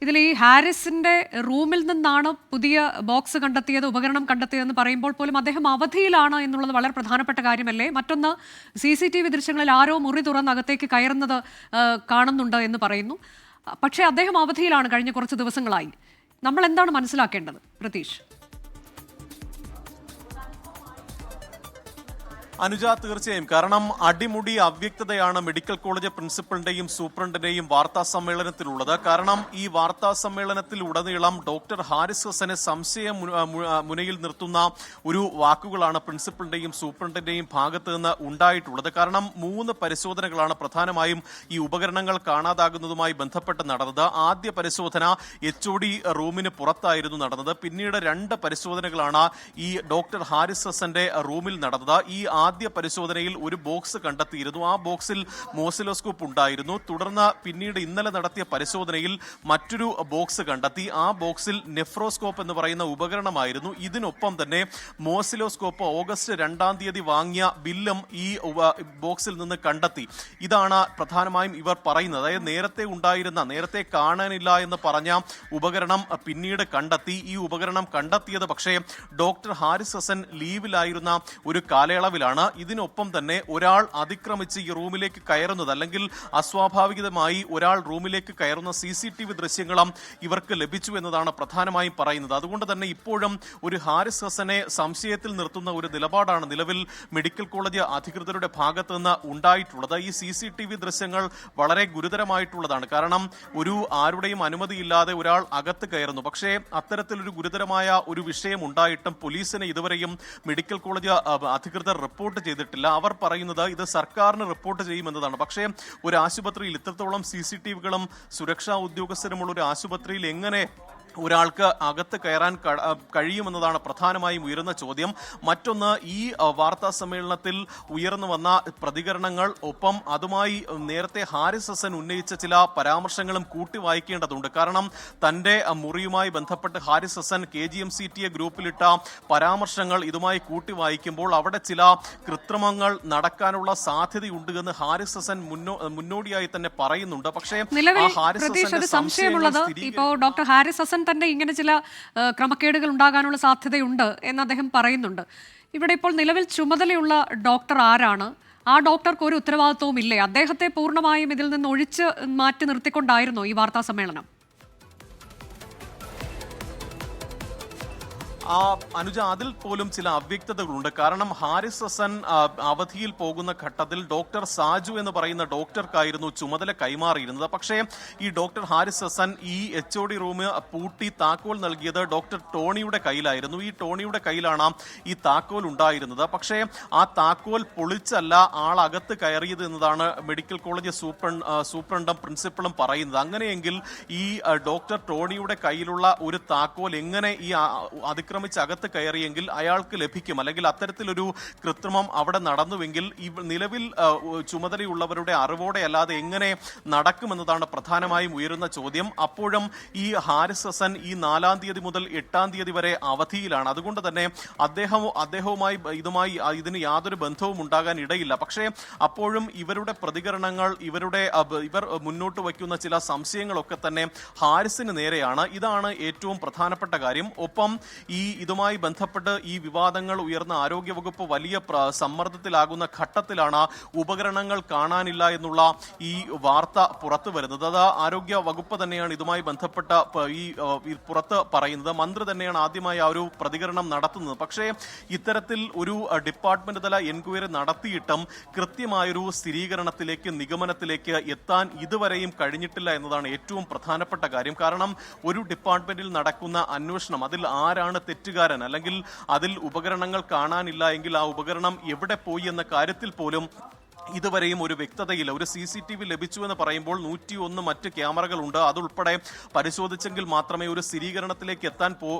ഇതിൽ ഈ ഹാരിസിന്റെ റൂമിൽ നിന്നാണ് പുതിയ ബോക്സ് കണ്ടെത്തിയത്, ഉപകരണം കണ്ടെത്തിയതെന്ന് പറയുമ്പോൾ പോലും അദ്ദേഹം അവധിയിലാണ് എന്നുള്ളത് വളരെ പ്രധാനപ്പെട്ട കാര്യമല്ലേ? മറ്റൊന്ന്, CCTV ദൃശ്യങ്ങളിൽ ആരോ മുറി തുറന്ന് അകത്തേക്ക് കയറുന്നത് കാണുന്നുണ്ട് എന്ന് പറയുന്നു. പക്ഷേ അദ്ദേഹം അവധിയിലാണ് കഴിഞ്ഞ കുറച്ച് ദിവസങ്ങളായി. നമ്മൾ എന്താണ് മനസ്സിലാക്കേണ്ടത് പ്രതീഷ്? അനുജ, തീർച്ചയായും. കാരണം അടിമുടി അവ്യക്തതയാണ് മെഡിക്കൽ കോളേജ് പ്രിൻസിപ്പലിന്റെയും സൂപ്രണ്ടിന്റെയും വാർത്താ സമ്മേളനത്തിലുള്ളത്. കാരണം ഈ വാർത്താ സമ്മേളനത്തിൽ ഉടനീളം ഡോക്ടർ ഹാരിസ് ഹസനെ സംശയ മുനയിൽ നിർത്തുന്ന ഒരു വാക്കുകളാണ് പ്രിൻസിപ്പലിന്റെയും സൂപ്രണ്ടിന്റെയും ഭാഗത്ത് നിന്ന് ഉണ്ടായിട്ടുള്ളത്. കാരണം 3 പരിശോധനകളാണ് പ്രധാനമായും ഈ ഉപകരണങ്ങൾ കാണാതാകുന്നതുമായി ബന്ധപ്പെട്ട് നടന്നത്. ആദ്യ പരിശോധന HOD റൂമിന് പുറത്തായിരുന്നു നടന്നത്. പിന്നീട് 2 പരിശോധനകളാണ് ഈ ഡോക്ടർ ഹാരിസ് ഹസന്റെ റൂമിൽ നടന്നത്. ഈ ആദ്യ പരിശോധനയിൽ ഒരു ബോക്സ് കണ്ടെത്തിയിരുന്നു. ആ ബോക്സിൽ മോസിലോസ്കോപ്പ് ഉണ്ടായിരുന്നു. തുടർന്ന് പിന്നീട് ഇന്നലെ നടത്തിയ പരിശോധനയിൽ മറ്റൊരു ബോക്സ് കണ്ടെത്തി. ആ ബോക്സിൽ നെഫ്രോസ്കോപ്പ് എന്ന് പറയുന്ന ഉപകരണമായിരുന്നു. ഇതിനൊപ്പം തന്നെ മോസിലോസ്കോപ്പ് ഓഗസ്റ്റ് 2-ാം തീയതി വാങ്ങിയ ബില്ലും ഈ ബോക്സിൽ നിന്ന് കണ്ടെത്തി. ഇതാണ് പ്രധാനമായും ഇവർ പറയുന്നത്. അതായത് നേരത്തെ കാണാനില്ല എന്ന് പറഞ്ഞ ഉപകരണം പിന്നീട് കണ്ടെത്തി. ഈ ഉപകരണം കണ്ടെത്തിയത് പക്ഷേ ഡോക്ടർ ഹാരിസ് ഹസൻ ലീവിലായിരുന്ന ഒരു കാലയളവിലാണ്. ഇതിനൊപ്പം തന്നെ ഒരാൾ അതിക്രമിച്ച് ഈ റൂമിലേക്ക് കയറുന്നത്, അല്ലെങ്കിൽ അസ്വാഭാവികമായി ഒരാൾ റൂമിലേക്ക് കയറുന്ന CCTV ദൃശ്യങ്ങളും ഇവർക്ക് ലഭിച്ചു എന്നതാണ് പ്രധാനമായും പറയുന്നത്. അതുകൊണ്ട് തന്നെ ഇപ്പോഴും ഒരു ഹാരിസ് ഹസനെ സംശയത്തിൽ നിർത്തുന്ന ഒരു നിലപാടാണ് നിലവിൽ മെഡിക്കൽ കോളേജ് അധികൃതരുടെ ഭാഗത്ത് നിന്ന് ഉണ്ടായിട്ടുള്ളത്. ഈ CCTV ദൃശ്യങ്ങൾ വളരെ ഗുരുതരമായിട്ടുള്ളതാണ്. കാരണം ആരുടെയും അനുമതിയില്ലാതെ ഒരാൾ അകത്ത് കയറുന്നു. പക്ഷേ അത്തരത്തിലൊരു ഗുരുതരമായ ഒരു വിഷയം ഉണ്ടായിട്ടും പോലീസിനെ ഇതുവരെയും മെഡിക്കൽ കോളേജ് അധികൃതർ റിപ്പോർട്ട് ചെയ്തിട്ടില്ല. അവർ പറയുന്നത് ഇത് സർക്കാരിന് റിപ്പോർട്ട് ചെയ്യുമെന്നതാണ്. പക്ഷേ ഒരു ആശുപത്രിയിൽ ഇത്രത്തോളം CCTVകളും സുരക്ഷാ ഉദ്യോഗസ്ഥരുമുള്ള ഒരു ആശുപത്രിയിൽ എങ്ങനെ ഒരാൾക്ക് അകത്ത് കയറാൻ കഴിയുമെന്നതാണ് പ്രധാനമായും ഉയരുന്ന ചോദ്യം. മറ്റൊന്ന്, ഈ വാർത്താ സമ്മേളനത്തിൽ ഉയർന്നു വന്ന പ്രതികരണങ്ങൾ, ഒപ്പം അതുമായി നേരത്തെ ഹാരിസ് ഹസൻ ഉന്നയിച്ച ചില പരാമർശങ്ങളും കൂട്ടി വായിക്കേണ്ടതുണ്ട്. കാരണം തന്റെ മുറിയുമായി ബന്ധപ്പെട്ട് ഹാരിസ് ഹസൻ KGMCTA ഗ്രൂപ്പിലിട്ട പരാമർശങ്ങൾ ഇതുമായി കൂട്ടി വായിക്കുമ്പോൾ അവിടെ ചില കൃത്രിമങ്ങൾ നടക്കാനുള്ള സാധ്യതയുണ്ട് എന്ന് ഹാരിസ് ഹസൻ മുന്നോടിയായി തന്നെ പറയുന്നുണ്ട്. പക്ഷേ ഡോക്ടർ ഹാരിസ് ഹസൻ തന്നെ ഇങ്ങനെ ചില ക്രമക്കേടുകൾ ഉണ്ടാകാനുള്ള സാധ്യതയുണ്ട് എന്ന് അദ്ദേഹം പറയുന്നുണ്ട്. ഇവിടെ ഇപ്പോൾ നിലവിൽ ചുമതലയുള്ള ഡോക്ടർ ആരാണ്? ആ ഡോക്ടർക്ക് ഒരു ഉത്തരവാദിത്വവും ഇല്ലേ? അദ്ദേഹത്തെ പൂർണ്ണമായും ഇതിൽ നിന്ന് ഒഴിച്ച് മാറ്റി നിർത്തിക്കൊണ്ടായിരുന്നോ ഈ വാർത്താ സമ്മേളനം? അനുജ, അതിൽ പോലും ചില അവ്യക്തതകളുണ്ട്. കാരണം ഹാരിസ് ഹസൻ അവധിയിൽ പോകുന്ന ഘട്ടത്തിൽ ഡോക്ടർ സാജു എന്ന് പറയുന്ന ഡോക്ടർക്കായിരുന്നു ചുമതല കൈമാറിയിരുന്നത്. പക്ഷേ ഈ ഡോക്ടർ ഹാരിസ് ഹസൻ ഈ HOD റൂം പൂട്ടി താക്കോൽ നൽകിയത് ഡോക്ടർ ടോണിയുടെ കയ്യിലായിരുന്നു. ഈ ടോണിയുടെ കയ്യിലാണ് ഈ താക്കോൽ ഉണ്ടായിരുന്നത്. പക്ഷേ ആ താക്കോൽ പൊളിച്ചല്ല ആളകത്ത് കയറിയത് എന്നതാണ് മെഡിക്കൽ കോളേജ് സൂപ്രണ്ടും പ്രിൻസിപ്പളും പറയുന്നത്. അങ്ങനെയെങ്കിൽ ഈ ഡോക്ടർ ടോണിയുടെ കയ്യിലുള്ള ഒരു താക്കോൽ എങ്ങനെ ഈ അകത്ത് കയറിയെങ്കിൽ അയാൾക്ക് ലഭിക്കും? അല്ലെങ്കിൽ അത്തരത്തിലൊരു കൃത്രിമം അവിടെ നടന്നുവെങ്കിൽ നിലവിൽ ചുമതലയുള്ളവരുടെ അറിവോടെ അല്ലാതെ എങ്ങനെ നടക്കുമെന്നതാണ് പ്രധാനമായും ഉയരുന്ന ചോദ്യം. അപ്പോഴും ഈ ഹാരിസ് ഹസൻ ഈ 4-ാം തീയതി മുതൽ 8-ാം തീയതി വരെ അവധിയിലാണ്. അതുകൊണ്ട് തന്നെ ഇതിന് യാതൊരു ബന്ധവും ഉണ്ടാകാൻ ഇടയില്ല. പക്ഷേ അപ്പോഴും ഇവരുടെ പ്രതികരണങ്ങൾ, ഇവർ മുന്നോട്ട് വയ്ക്കുന്ന ചില സംശയങ്ങളൊക്കെ തന്നെ ഹാരിസിന് നേരെയാണ്. ഇതാണ് ഏറ്റവും പ്രധാനപ്പെട്ട കാര്യം. ഒപ്പം ഇതുമായി ബന്ധപ്പെട്ട് ഈ വിവാദങ്ങൾ ഉയർന്ന ആരോഗ്യവകുപ്പ് വലിയ സമ്മർദ്ദത്തിലാകുന്ന ഘട്ടത്തിലാണ് ഉപകരണങ്ങൾ കാണാനില്ല എന്നുള്ള ഈ വാർത്ത പുറത്തു വരുന്നത്. അത് ആരോഗ്യ വകുപ്പ് തന്നെയാണ് ഇതുമായി ബന്ധപ്പെട്ട പുറത്ത് പറയുന്നത്. മന്ത്രി തന്നെയാണ് ആദ്യമായി ആ ഒരു പ്രതികരണം നടത്തുന്നത്. പക്ഷേ ഇത്തരത്തിൽ ഒരു ഡിപ്പാർട്ട്മെന്റ് തല എൻക്വയറി നടത്തിയിട്ടും കൃത്യമായൊരു സ്ഥിരീകരണത്തിലേക്ക്, നിഗമനത്തിലേക്ക് എത്താൻ ഇതുവരെയും കഴിഞ്ഞിട്ടില്ല എന്നതാണ് ഏറ്റവും പ്രധാനപ്പെട്ട കാര്യം. കാരണം ഒരു ഡിപ്പാർട്ട്മെന്റിൽ നടക്കുന്ന അന്വേഷണം, അതിൽ ആരാണ് തെറ്റുകാരൻ, അല്ലെങ്കിൽ അതിൽ ഉപകരണങ്ങൾ കാണാനില്ല എങ്കിൽ ആ ഉപകരണം എവിടെ പോയി എന്ന കാര്യത്തിൽ പോലും ഇതുവരെയും ഒരു വ്യക്തതയില്ല. ഒരു CCTV ലഭിച്ചു എന്ന് പറയുമ്പോൾ 101 മറ്റ് ക്യാമറകളുണ്ട്. അതുൾപ്പെടെ പരിശോധിച്ചെങ്കിൽ മാത്രമേ ഒരു സ്ഥിരീകരണത്തിലേക്ക് എത്താൻ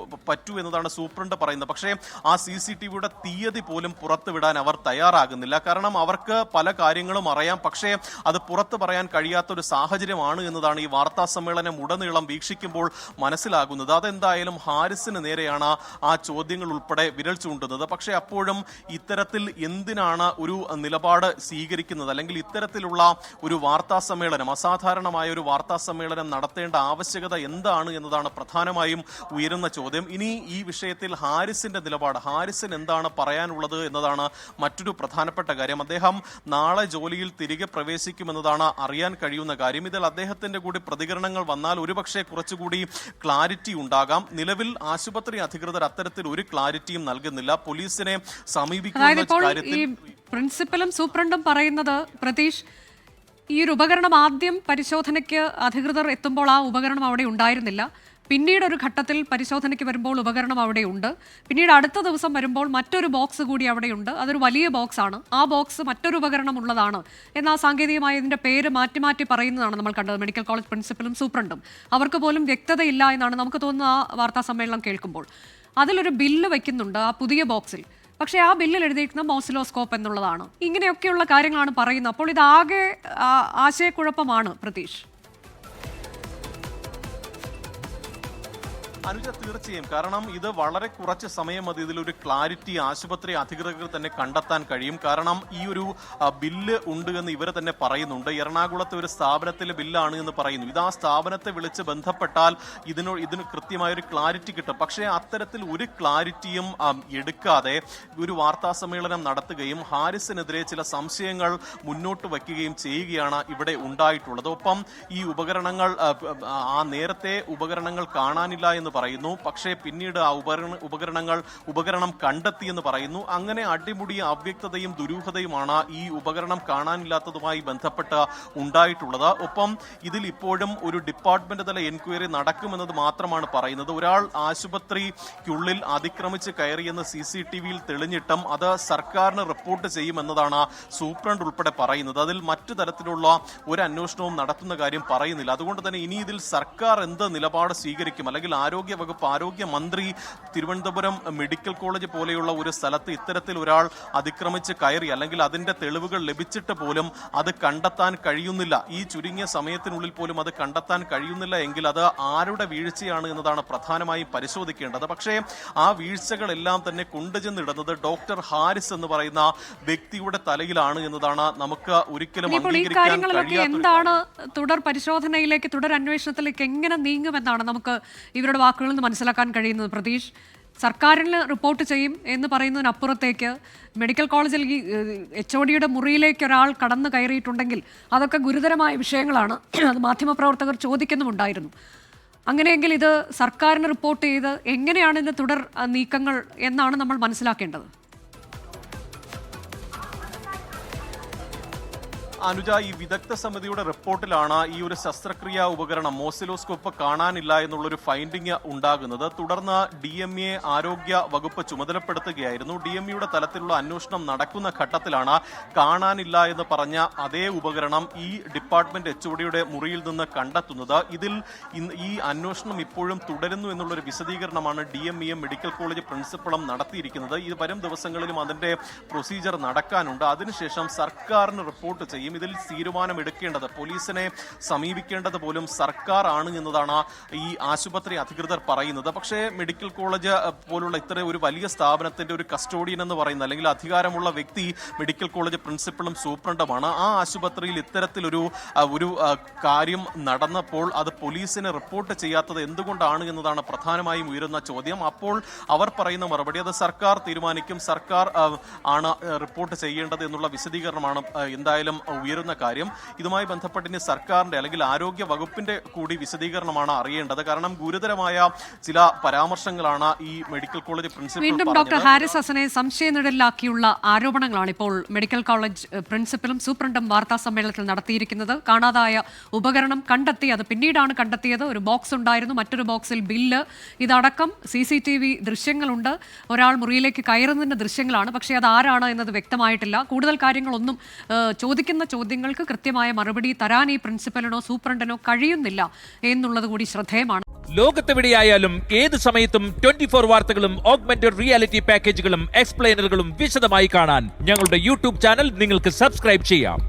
പറ്റൂ എന്നതാണ് സൂപ്രണ്ട് പറയുന്നത്. പക്ഷേ ആ CCTVയുടെ തീയതി പോലും പുറത്തുവിടാൻ അവർ തയ്യാറാകുന്നില്ല. കാരണം അവർക്ക് പല കാര്യങ്ങളും അറിയാം, പക്ഷേ അത് പുറത്തു പറയാൻ കഴിയാത്തൊരു സാഹചര്യമാണ് എന്നതാണ് ഈ വാർത്താ സമ്മേളനം ഉടനീളം വീക്ഷിക്കുമ്പോൾ മനസ്സിലാകുന്നത്. അതെന്തായാലും ഹാരിസിന് നേരെയാണ് ആ ചോദ്യങ്ങൾ ഉൾപ്പെടെ വിരൽ ചൂണ്ടുന്നത്. പക്ഷേ അപ്പോഴും ഇത്തരത്തിൽ എന്തിനാണ് ഒരു നിലപാട് സ്വീകരിക്കുന്നത്? സ്വീകരിക്കുന്നത്, അല്ലെങ്കിൽ ഇത്തരത്തിലുള്ള ഒരു വാർത്താ സമ്മേളനം, അസാധാരണമായ ഒരു വാർത്താ സമ്മേളനം നടത്തേണ്ട ആവശ്യകത എന്താണ് എന്നതാണ് പ്രധാനമായും ഉയരുന്ന ചോദ്യം. ഇനി ഈ വിഷയത്തിൽ ഹാരിസിന്റെ നിലപാട്, ഹാരിസിന് എന്താണ് പറയാനുള്ളത് എന്നതാണ് മറ്റൊരു പ്രധാനപ്പെട്ട കാര്യം. അദ്ദേഹം നാളെ ജോലിയിൽ തിരികെ പ്രവേശിക്കുമെന്നതാണ് അറിയാൻ കഴിയുന്ന കാര്യം. ഇതിൽ അദ്ദേഹത്തിന്റെ കൂടി പ്രതികരണങ്ങൾ വന്നാൽ ഒരുപക്ഷെ കുറച്ചുകൂടി ക്ലാരിറ്റി ഉണ്ടാകാം. നിലവിൽ ആശുപത്രി അധികൃതർ അത്തരത്തിൽ ഒരു ക്ലാരിറ്റിയും നൽകുന്നില്ല. പോലീസിനെ സമീപിക്കുന്ന കാര്യത്തിൽ പ്രിൻസിപ്പലും സൂപ്രണ്ടും പറയുന്നത്, പ്രതീഷ്, ഈ ഒരു ഉപകരണം ആദ്യം പരിശോധനയ്ക്ക് അധികൃതർ എത്തുമ്പോൾ ആ ഉപകരണം അവിടെ ഉണ്ടായിരുന്നില്ല. പിന്നീട് ഒരു ഘട്ടത്തിൽ പരിശോധനയ്ക്ക് വരുമ്പോൾ ഉപകരണം അവിടെയുണ്ട്. പിന്നീട് അടുത്ത ദിവസം വരുമ്പോൾ മറ്റൊരു ബോക്സ് കൂടി അവിടെയുണ്ട്. അതൊരു വലിയ ബോക്സാണ്. ആ ബോക്സ് മറ്റൊരു ഉപകരണം ഉള്ളതാണ് എന്നാൽ സാങ്കേതികമായി ഇതിന്റെ പേര് മാറ്റി മാറ്റി പറയുന്നതാണ് നമ്മൾ കണ്ടത്. മെഡിക്കൽ കോളേജ് പ്രിൻസിപ്പലും സൂപ്രണ്ടും അവർക്ക് പോലും വ്യക്തതയില്ല എന്നാണ് നമുക്ക് തോന്നുന്ന ആ വാർത്താ സമ്മേളനം കേൾക്കുമ്പോൾ. അതിലൊരു ബില്ല് വയ്ക്കുന്നുണ്ട് ആ പുതിയ ബോക്സിൽ. പക്ഷേ ആ ബില്ലിൽ എഴുതിയിരിക്കുന്ന മോസിലോസ്കോപ്പ് എന്നുള്ളതാണ്. ഇങ്ങനെയൊക്കെയുള്ള കാര്യങ്ങളാണ് പറയുന്നത്. അപ്പോൾ ഇതാകെ ആശയക്കുഴപ്പമാണ് പ്രതീഷ്. അനുജ, തീർച്ചയായും. കാരണം ഇത് വളരെ കുറച്ച് സമയം മതി ഇതിലൊരു ക്ലാരിറ്റി ആശുപത്രി അധികൃതർക്ക് തന്നെ കണ്ടെത്താൻ കഴിയും. കാരണം ഈ ഒരു ബില്ല് ഉണ്ട് എന്ന് ഇവർ തന്നെ പറയുന്നുണ്ട്. എറണാകുളത്തെ ഒരു സ്ഥാപനത്തിലെ ബില്ലാണ് എന്ന് പറയുന്നു. ഇത് ആ സ്ഥാപനത്തെ വിളിച്ച് ബന്ധപ്പെട്ടാൽ ഇതിന് കൃത്യമായൊരു ക്ലാരിറ്റി കിട്ടും. പക്ഷേ അത്തരത്തിൽ ഒരു ക്ലാരിറ്റിയും എടുക്കാതെ ഒരു വാർത്താ സമ്മേളനം നടത്തുകയും ഹാരിസിനെതിരെ ചില സംശയങ്ങൾ മുന്നോട്ട് വയ്ക്കുകയും ചെയ്യുകയാണ് ഇവിടെ ഉണ്ടായിട്ടുള്ളത്. ഒപ്പം ഈ ഉപകരണങ്ങൾ നേരത്തെ ഉപകരണങ്ങൾ കാണാനില്ല എന്ന് പറയുന്നു. പക്ഷേ പിന്നീട് ആ ഉപകരണം കണ്ടെത്തിയെന്ന് പറയുന്നു. അങ്ങനെ അടിമുടിയ അവ്യക്തതയും ദുരൂഹതയുമാണ് ഈ ഉപകരണം കാണാനില്ലാത്തതുമായി ബന്ധപ്പെട്ട് ഉണ്ടായിട്ടുള്ളത്. ഒപ്പം ഇതിൽ ഇപ്പോഴും ഒരു ഡിപ്പാർട്ട്മെന്റ് തല എൻക്വയറി നടക്കുമെന്നത് മാത്രമാണ് പറയുന്നത്. ഒരാൾ ആശുപത്രിക്കുള്ളിൽ അതിക്രമിച്ച് കയറിയെന്ന് CCTV-യിൽ തെളിഞ്ഞിട്ടും അത് സർക്കാരിന് റിപ്പോർട്ട് ചെയ്യുമെന്നതാണ് സൂപ്രണ്ട് ഉൾപ്പെടെ പറയുന്നത്. അതിൽ മറ്റു തരത്തിലുള്ള ഒരു അന്വേഷണവും നടത്തുന്ന കാര്യം പറയുന്നില്ല. അതുകൊണ്ട് തന്നെ ഇനി ഇതിൽ സർക്കാർ എന്ത് നിലപാട് സ്വീകരിക്കും, അല്ലെങ്കിൽ ആരോഗ്യമന്ത്രി തിരുവനന്തപുരം മെഡിക്കൽ കോളേജ് പോലെയുള്ള ഒരു സ്ഥലത്ത് ഇത്തരത്തിൽ ഒരാൾ അതിക്രമിച്ച് കയറി, അല്ലെങ്കിൽ അതിന്റെ തെളിവുകൾ ലഭിച്ചിട്ട് പോലും അത് കണ്ടെത്താൻ കഴിയുന്നില്ല, ഈ ചുരുങ്ങിയ സമയത്തിനുള്ളിൽ പോലും അത് കണ്ടെത്താൻ കഴിയുന്നില്ല എങ്കിൽ അത് ആരുടെ വീഴ്ചയാണ് എന്നതാണ് പ്രധാനമായും പരിശോധിക്കേണ്ടത്. പക്ഷേ ആ വീഴ്ചകളെല്ലാം തന്നെ കൊണ്ടുചെന്നിടുന്നത് ഡോക്ടർ ഹാരിസ് എന്ന് പറയുന്ന വ്യക്തിയുടെ തലയിലാണ് എന്നതാണ് നമുക്ക് ഒരിക്കലും അംഗീകരിക്കാൻ കഴിയാത്ത. എന്താണ് തുടർ പരിശോധനയിലേക്ക്, തുടർ അന്വേഷണത്തിലേക്ക് എങ്ങനെ നീങ്ങുമെന്നാണ് നമുക്ക് ഇവരുടെ വാക്കുകളിൽ നിന്ന് മനസ്സിലാക്കാൻ കഴിയുന്നത്. പ്രതീഷ്, സർക്കാരിന് റിപ്പോർട്ട് ചെയ്യും എന്ന് പറയുന്നതിനപ്പുറത്തേക്ക് മെഡിക്കൽ കോളേജിൽ ഈ HOD-യുടെ മുറിയിലേക്ക് ഒരാൾ കടന്നു കയറിയിട്ടുണ്ടെങ്കിൽ അതൊക്കെ ഗുരുതരമായ വിഷയങ്ങളാണ്. അത് മാധ്യമപ്രവർത്തകർ ചോദിക്കുന്നുമുണ്ടായിരുന്നു. അങ്ങനെയെങ്കിൽ ഇത് സർക്കാരിന് റിപ്പോർട്ട് ചെയ്ത് എങ്ങനെയാണ് ഇതിന്റെ തുടർ നീക്കങ്ങൾ എന്നാണ് നമ്മൾ മനസ്സിലാക്കേണ്ടത്. അനുജ, ഈ വിദഗ്ധ സമിതിയുടെ റിപ്പോർട്ടിലാണ് ഈ ഒരു ശസ്ത്രക്രിയാ ഉപകരണം മോസിലോസ്കോപ്പ് കാണാനില്ല എന്നുള്ളൊരു ഫൈൻഡിങ് ഉണ്ടാകുന്നത്. തുടർന്ന് DMA ആരോഗ്യ വകുപ്പ് ചുമതലപ്പെടുത്തുകയായിരുന്നു. DMA-യുടെ തലത്തിലുള്ള അന്വേഷണം നടക്കുന്ന ഘട്ടത്തിലാണ് കാണാനില്ല എന്ന് പറഞ്ഞ അതേ ഉപകരണം ഈ ഡിപ്പാർട്ട്മെന്റ് HOD-യുടെ മുറിയിൽ നിന്ന് കണ്ടെത്തുന്നത്. ഇതിൽ ഈ അന്വേഷണം ഇപ്പോഴും തുടരുന്നു എന്നുള്ളൊരു വിശദീകരണമാണ് DMA-യും മെഡിക്കൽ കോളേജ് പ്രിൻസിപ്പളും നടത്തിയിരിക്കുന്നത്. ഇത് വരും ദിവസങ്ങളിലും അതിന്റെ പ്രൊസീജിയർ നടക്കാനുണ്ട്. അതിനുശേഷം സർക്കാരിന് റിപ്പോർട്ട് ചെയ്യും. ഇതിൽ തീരുമാനമെടുക്കേണ്ടത്, പോലീസിനെ സമീപിക്കേണ്ടത് പോലും സർക്കാർ ആണ് എന്നതാണ് ഈ ആശുപത്രി അധികൃതർ പറയുന്നത്. പക്ഷേ മെഡിക്കൽ കോളേജ് പോലുള്ള ഇത്ര ഒരു വലിയ സ്ഥാപനത്തിന്റെ ഒരു കസ്റ്റോഡിയൻ എന്ന് പറയുന്ന, അല്ലെങ്കിൽ അധികാരമുള്ള വ്യക്തി മെഡിക്കൽ കോളേജ് പ്രിൻസിപ്പളും സൂപ്രണ്ടുമാണ്. ആ ആശുപത്രിയിൽ ഇത്തരത്തിലൊരു കാര്യം നടന്നപ്പോൾ അത് പോലീസിനെ റിപ്പോർട്ട് ചെയ്യാത്തത് എന്തുകൊണ്ടാണ് എന്നതാണ് പ്രധാനമായും ഉയരുന്ന ചോദ്യം. അപ്പോൾ അവർ പറയുന്ന മറുപടി അത് സർക്കാർ തീരുമാനിക്കും, സർക്കാർ ആണ് റിപ്പോർട്ട് ചെയ്യേണ്ടത് എന്നുള്ള വിശദീകരണമാണ് എന്തായാലും ഉയരുന്ന കാര്യം. ഇതുമായി ബന്ധപ്പെട്ട് ഇനി സർക്കാരിന്റെ അല്ലെങ്കിൽ ആരോഗ്യ വകുപ്പിന്റെ കൂടി വിശദീകരണമാണ് അറിയേണ്ടത്. കാരണം ഗുരുതരമായ ചില പരാമർശങ്ങളാണ് ഈ മെഡിക്കൽ കോളേജ് പ്രിൻസിപ്പൽ. വീണ്ടും ഡോക്ടർ ഹാരിസ് ഹസനെ സംശയനിഴലിലാക്കിയുള്ള ആരോപണങ്ങളാണ് ഇപ്പോൾ മെഡിക്കൽ കോളേജ് പ്രിൻസിപ്പലും സൂപ്രണ്ടും വാർത്താ സമ്മേളനത്തിൽ നടത്തിയിരിക്കുന്നത്. കാണാതായ ഉപകരണം കണ്ടെത്തി, അത് പിന്നീടാണ് കണ്ടെത്തിയത്. ഒരു ബോക്സ് ഉണ്ടായിരുന്നു, മറ്റൊരു ബോക്സിൽ ബില്ല്, ഇതടക്കം CCTV ദൃശ്യങ്ങളുണ്ട്. ഒരാൾ മുറിയിലേക്ക് കയറുന്നതിന്റെ ദൃശ്യങ്ങളാണ്. പക്ഷേ അത് ആരാണ് എന്നത് വ്യക്തമായിട്ടില്ല. കൂടുതൽ കാര്യങ്ങളൊന്നും ചോദിക്കുന്ന ചോദ്യങ്ങൾക്ക് കൃത്യമായ മറുപടി തരാൻ ഈ പ്രിൻസിപ്പലിനോ സൂപ്രണ്ടിനോ കഴിയുന്നില്ല എന്നുള്ളത് കൂടി ശ്രദ്ധേയമാണ്. ലോകത്തെവിടെയായാലും ഏത് സമയത്തും 24 വാർത്തകളും ഓഗ്മെന്റഡ് റിയാലിറ്റി പാക്കേജുകളും എക്സ്പ്ലെയിനറുകളും വിശദമായി കാണാൻ ഞങ്ങളുടെ YouTube ചാനൽ നിങ്ങൾക്ക് സബ്സ്ക്രൈബ് ചെയ്യാം.